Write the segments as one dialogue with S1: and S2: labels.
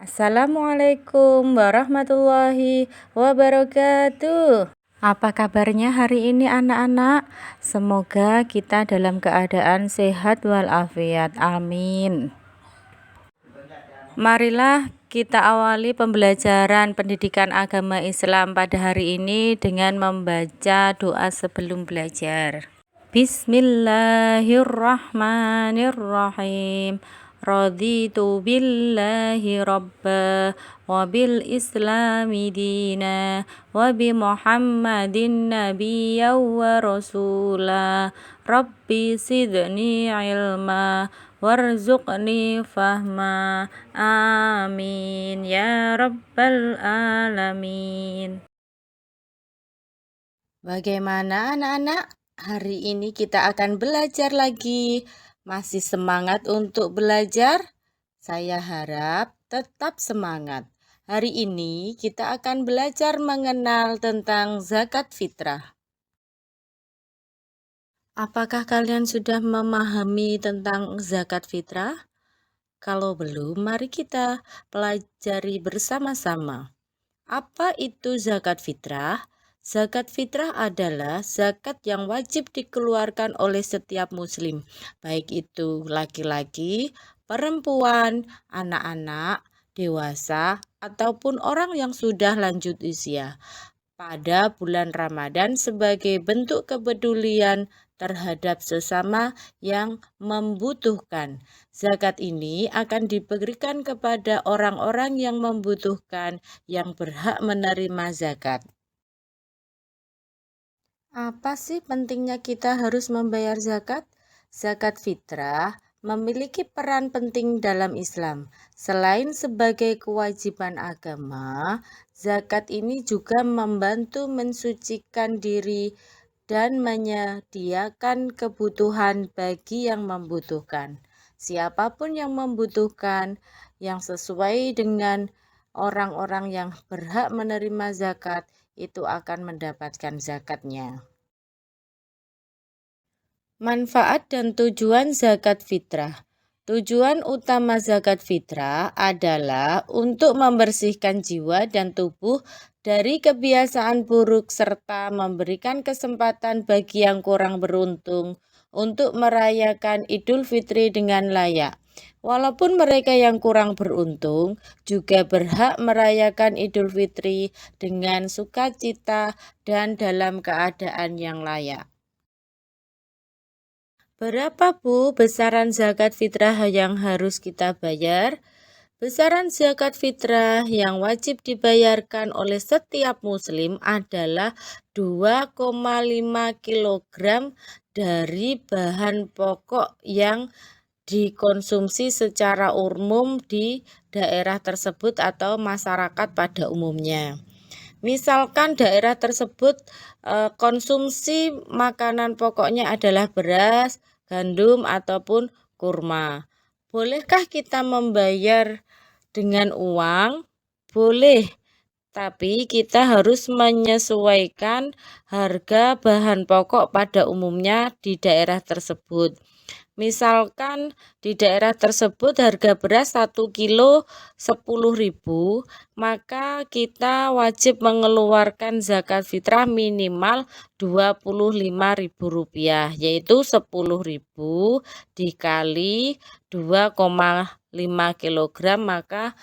S1: Assalamualaikum warahmatullahi wabarakatuh. Apa kabarnya hari ini anak-anak? Semoga kita dalam keadaan sehat walafiat. Amin. Marilah kita awali pembelajaran pendidikan agama Islam pada hari ini dengan membaca doa sebelum belajar. Bismillahirrahmanirrahim. Raditu billahi rabba wa bil islami dina wa bi muhammadin nabiyya wa rasula. Rabbi sidni ilma warzuqni fahma. Amin ya rabbal alamin. Bagaimana anak-anak? Hari ini kita akan belajar lagi. Masih semangat untuk belajar? Saya harap tetap semangat. Hari ini kita akan belajar mengenal tentang zakat fitrah. Apakah kalian sudah memahami tentang zakat fitrah? Kalau belum, mari kita pelajari bersama-sama. Apa itu zakat fitrah? Zakat fitrah adalah zakat yang wajib dikeluarkan oleh setiap muslim, baik itu laki-laki, perempuan, anak-anak, dewasa, ataupun orang yang sudah lanjut usia, pada bulan Ramadan sebagai bentuk kepedulian terhadap sesama yang membutuhkan. Zakat ini akan diberikan kepada orang-orang yang membutuhkan yang berhak menerima zakat. Apa sih pentingnya kita harus membayar zakat? Zakat fitrah memiliki peran penting dalam Islam. Selain sebagai kewajiban agama, zakat ini juga membantu mensucikan diri dan menyediakan kebutuhan bagi yang membutuhkan. Siapapun yang membutuhkan, yang sesuai dengan orang-orang yang berhak menerima zakat, itu akan mendapatkan zakatnya. Manfaat dan tujuan zakat fitrah. Tujuan utama zakat fitrah adalah untuk membersihkan jiwa dan tubuh dari kebiasaan buruk serta memberikan kesempatan bagi yang kurang beruntung untuk merayakan Idul Fitri dengan layak. Walaupun mereka yang kurang beruntung juga berhak merayakan Idul Fitri dengan sukacita dan dalam keadaan yang layak. Berapa Bu besaran zakat fitrah yang harus kita bayar? Besaran zakat fitrah yang wajib dibayarkan oleh setiap muslim adalah 2,5 kg dari bahan pokok yang dikonsumsi secara umum di daerah tersebut atau masyarakat pada umumnya. Misalkan daerah tersebut konsumsi makanan pokoknya adalah beras, gandum, ataupun kurma. Bolehkah kita membayar dengan uang? Boleh, tapi kita harus menyesuaikan harga bahan pokok pada umumnya di daerah tersebut. Misalkan di daerah tersebut harga beras 1 kilo 10.000, maka kita wajib mengeluarkan zakat fitrah minimal Rp25.000, yaitu 10.000 dikali 2,5 kg, maka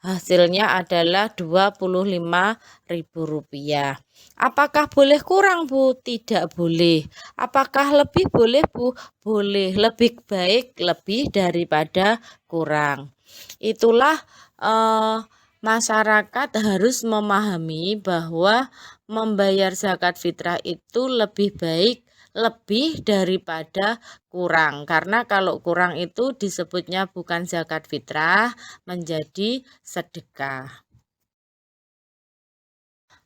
S1: hasilnya adalah Rp25.000. Apakah boleh kurang Bu? Tidak boleh. Apakah lebih boleh Bu? Boleh. Lebih baik lebih daripada kurang. Itulah masyarakat harus memahami bahwa membayar zakat fitrah itu lebih baik lebih daripada kurang, karena kalau kurang itu disebutnya bukan zakat fitrah, menjadi sedekah.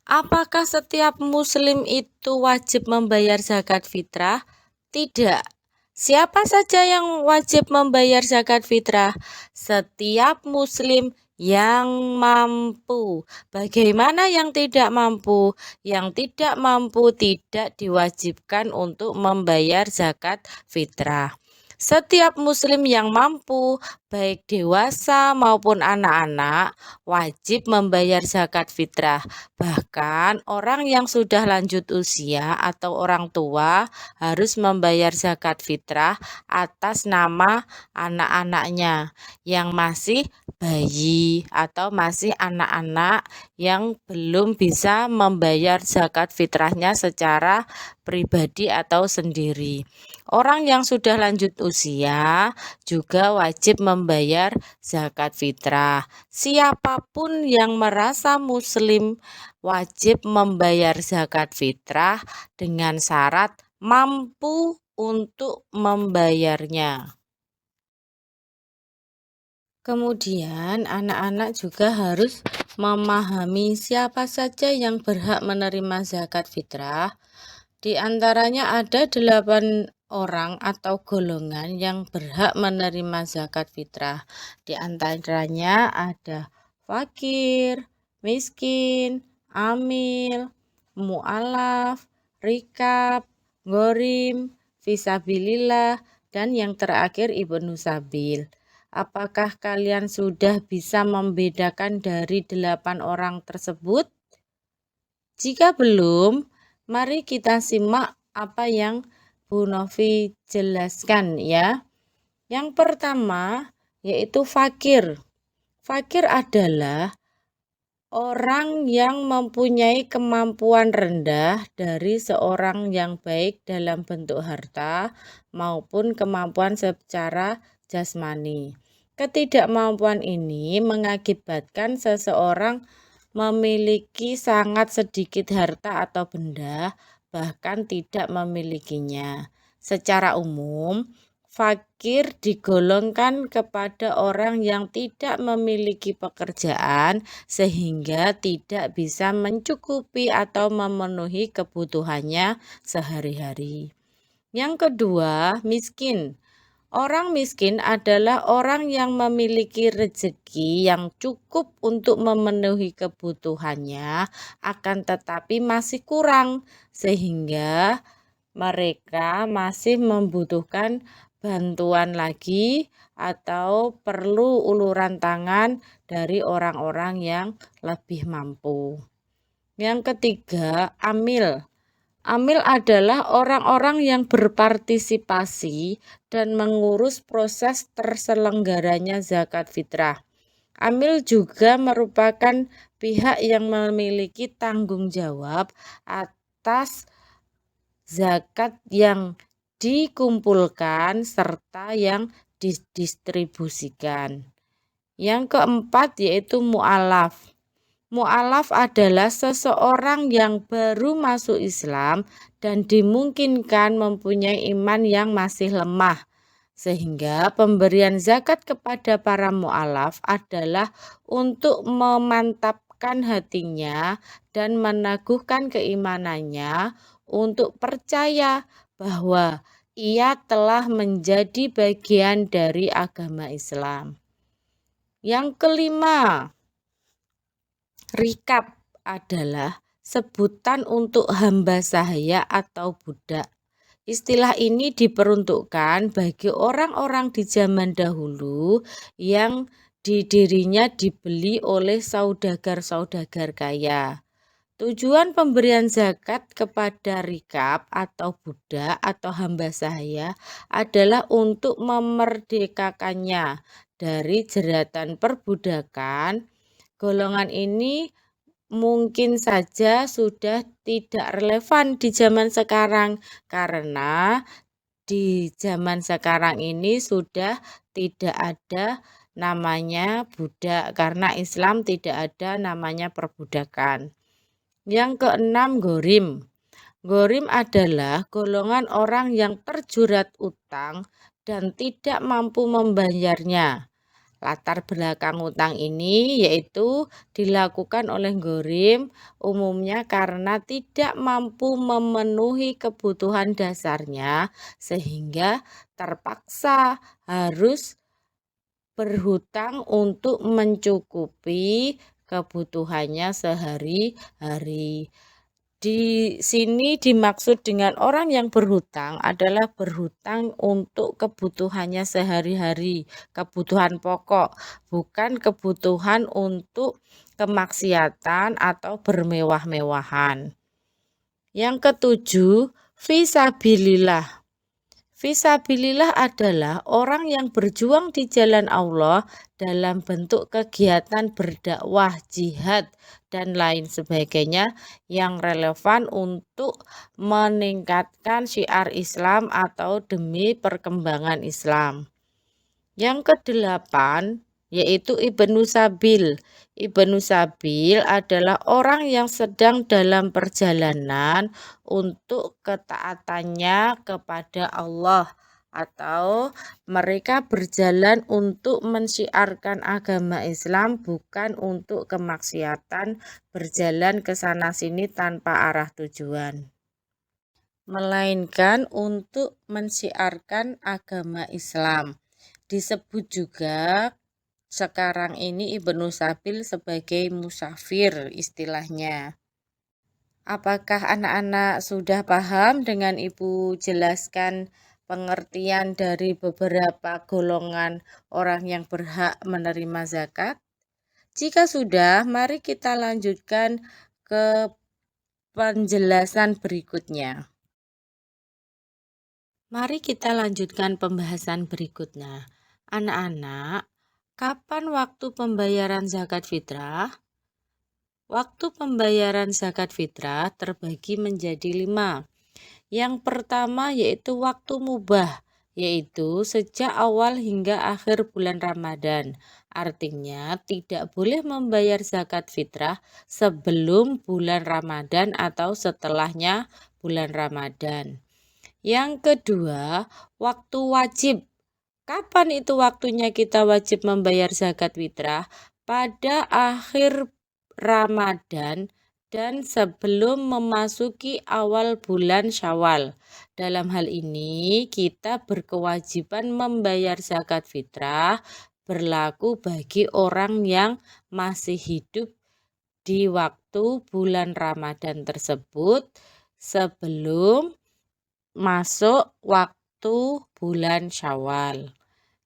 S1: Apakah setiap muslim itu wajib membayar zakat fitrah? Tidak. Siapa saja yang wajib membayar zakat fitrah? Setiap muslim yang mampu. Bagaimana yang tidak mampu? Yang tidak mampu tidak diwajibkan untuk membayar zakat fitrah. Setiap muslim yang mampu, baik dewasa maupun anak-anak, wajib membayar zakat fitrah. Bahkan orang yang sudah lanjut usia atau orang tua harus membayar zakat fitrah atas nama anak-anaknya yang masih bayi atau masih anak-anak yang belum bisa membayar zakat fitrahnya secara pribadi atau sendiri. Orang yang sudah lanjut usia juga wajib membayar zakat fitrah. Siapapun yang merasa muslim wajib membayar zakat fitrah dengan syarat mampu untuk membayarnya. Kemudian, anak-anak juga harus memahami siapa saja yang berhak menerima zakat fitrah. Di antaranya ada 8 orang atau golongan yang berhak menerima zakat fitrah. Di antaranya ada fakir, miskin, amil, mu'alaf, rikab, gorim, fisabilillah, dan yang terakhir ibnu sabil. Apakah kalian sudah bisa membedakan dari 8 orang tersebut? Jika belum, mari kita simak apa yang Bu Novi jelaskan ya. Yang pertama yaitu fakir. Fakir adalah orang yang mempunyai kemampuan rendah dari seorang yang baik dalam bentuk harta maupun kemampuan secara jasmani. Ketidakmampuan ini mengakibatkan seseorang memiliki sangat sedikit harta atau benda, bahkan tidak memilikinya. Secara umum, fakir digolongkan kepada orang yang tidak memiliki pekerjaan sehingga tidak bisa mencukupi atau memenuhi kebutuhannya sehari-hari. Yang kedua, miskin. Orang miskin adalah orang yang memiliki rezeki yang cukup untuk memenuhi kebutuhannya, akan tetapi masih kurang, sehingga mereka masih membutuhkan bantuan lagi atau perlu uluran tangan dari orang-orang yang lebih mampu. Yang ketiga, amil. Amil adalah orang-orang yang berpartisipasi dan mengurus proses terselenggaranya zakat fitrah. Amil juga merupakan pihak yang memiliki tanggung jawab atas zakat yang dikumpulkan serta yang didistribusikan. Yang keempat yaitu mu'alaf. Mu'alaf adalah seseorang yang baru masuk Islam dan dimungkinkan mempunyai iman yang masih lemah. Sehingga pemberian zakat kepada para mu'alaf adalah untuk memantapkan hatinya dan meneguhkan keimanannya untuk percaya bahwa ia telah menjadi bagian dari agama Islam. Yang kelima, rikab adalah sebutan untuk hamba sahaya atau budak. Istilah ini diperuntukkan bagi orang-orang di zaman dahulu yang dirinya dibeli oleh saudagar-saudagar kaya. Tujuan pemberian zakat kepada rikab atau budak atau hamba sahaya adalah untuk memerdekakannya dari jeratan perbudakan. Golongan ini mungkin saja sudah tidak relevan di zaman sekarang karena di zaman sekarang ini sudah tidak ada namanya budak karena Islam tidak ada namanya perbudakan. Yang keenam, gorim. Gorim adalah golongan orang yang terjerat utang dan tidak mampu membayarnya. Latar belakang utang ini yaitu dilakukan oleh gorim umumnya karena tidak mampu memenuhi kebutuhan dasarnya sehingga terpaksa harus berhutang untuk mencukupi kebutuhannya sehari-hari. Di sini dimaksud dengan orang yang berhutang adalah berhutang untuk kebutuhannya sehari-hari, kebutuhan pokok, bukan kebutuhan untuk kemaksiatan atau bermewah-mewahan. Yang ketujuh, fisabilillah. Fisabilillah adalah orang yang berjuang di jalan Allah dalam bentuk kegiatan berdakwah, jihad, dan lain sebagainya yang relevan untuk meningkatkan syiar Islam atau demi perkembangan Islam. Yang kedelapan yaitu Ibnu Sabil. Ibnu Sabil adalah orang yang sedang dalam perjalanan untuk ketaatannya kepada Allah, atau mereka berjalan untuk mensyiarkan agama Islam, bukan untuk kemaksiatan, berjalan ke sana sini tanpa arah tujuan, melainkan untuk mensyiarkan agama Islam. Disebut juga sekarang ini Ibnu Sabil sebagai musafir istilahnya. Apakah anak-anak sudah paham dengan Ibu jelaskan pengertian dari beberapa golongan orang yang berhak menerima zakat? Jika sudah, mari kita lanjutkan ke penjelasan berikutnya. Mari kita lanjutkan pembahasan berikutnya. Anak-anak, kapan waktu pembayaran zakat fitrah? Waktu pembayaran zakat fitrah terbagi menjadi 5. Yang pertama yaitu waktu mubah, yaitu sejak awal hingga akhir bulan Ramadan. Artinya tidak boleh membayar zakat fitrah sebelum bulan Ramadan atau setelahnya bulan Ramadan. Yang kedua, waktu wajib. Kapan itu waktunya kita wajib membayar zakat fitrah? Pada akhir Ramadan dan sebelum memasuki awal bulan Syawal. Dalam hal ini, kita berkewajiban membayar zakat fitrah berlaku bagi orang yang masih hidup di waktu bulan Ramadan tersebut sebelum masuk waktu bulan Syawal.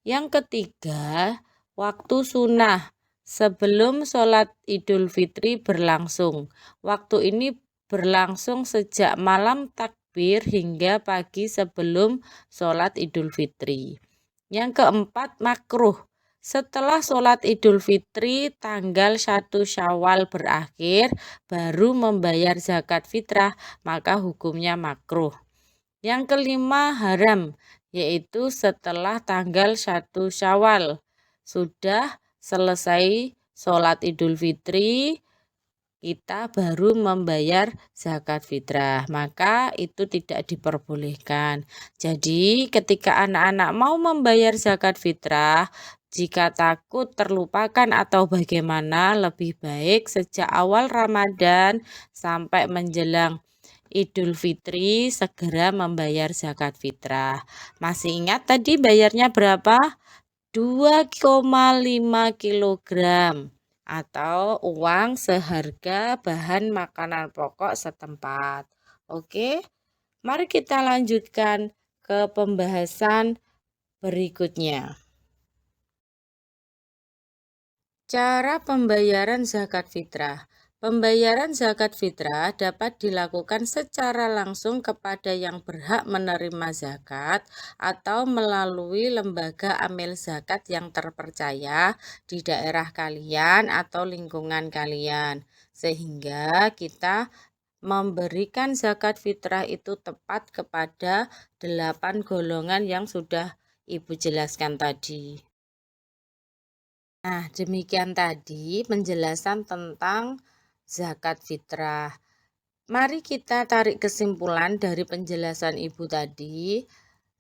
S1: Yang ketiga, waktu sunnah sebelum sholat Idul Fitri berlangsung. Waktu ini berlangsung sejak malam takbir hingga pagi sebelum sholat Idul Fitri. Yang keempat, makruh. Setelah sholat Idul Fitri tanggal 1 Syawal berakhir, baru membayar zakat fitrah, maka hukumnya makruh. Yang kelima, haram, yaitu setelah tanggal 1 Syawal. Sudah selesai sholat Idul Fitri, kita baru membayar zakat fitrah, maka itu tidak diperbolehkan. Jadi ketika anak-anak mau membayar zakat fitrah, jika takut terlupakan atau bagaimana, lebih baik sejak awal Ramadan sampai menjelang Idul Fitri segera membayar zakat fitrah. Masih ingat tadi bayarnya berapa? 2,5 kilogram atau uang seharga bahan makanan pokok setempat. Oke, mari kita lanjutkan ke pembahasan berikutnya. Cara pembayaran zakat fitrah. Pembayaran zakat fitrah dapat dilakukan secara langsung kepada yang berhak menerima zakat atau melalui lembaga amil zakat yang terpercaya di daerah kalian atau lingkungan kalian, sehingga kita memberikan zakat fitrah itu tepat kepada 8 golongan yang sudah Ibu jelaskan tadi. Nah, demikian tadi penjelasan tentang zakat fitrah. Mari kita tarik kesimpulan dari penjelasan Ibu tadi.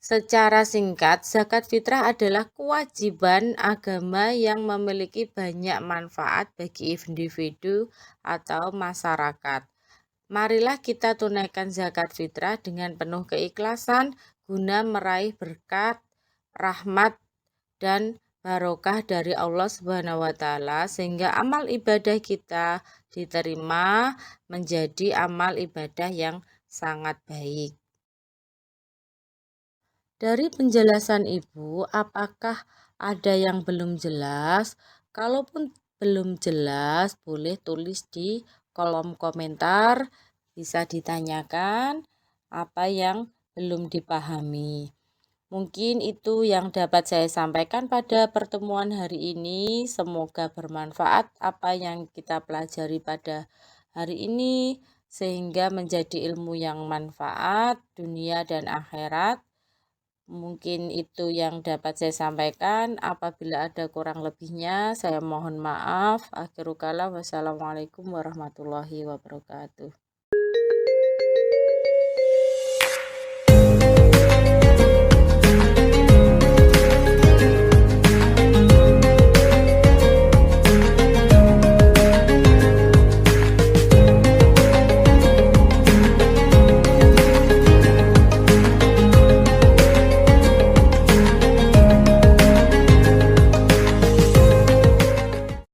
S1: Secara singkat, zakat fitrah adalah kewajiban agama yang memiliki banyak manfaat bagi individu atau masyarakat. Marilah kita tunaikan zakat fitrah dengan penuh keikhlasan guna meraih berkat, rahmat, dan barokah dari Allah Subhanahu wa taala sehingga amal ibadah kita diterima menjadi amal ibadah yang sangat baik. Dari penjelasan Ibu, apakah ada yang belum jelas? Kalaupun belum jelas, boleh tulis di kolom komentar, bisa ditanyakan apa yang belum dipahami. Mungkin itu yang dapat saya sampaikan pada pertemuan hari ini. Semoga bermanfaat apa yang kita pelajari pada hari ini, sehingga menjadi ilmu yang manfaat dunia dan akhirat. Mungkin itu yang dapat saya sampaikan. Apabila ada kurang lebihnya, saya mohon maaf. Akhirul kalam, wassalamualaikum warahmatullahi wabarakatuh.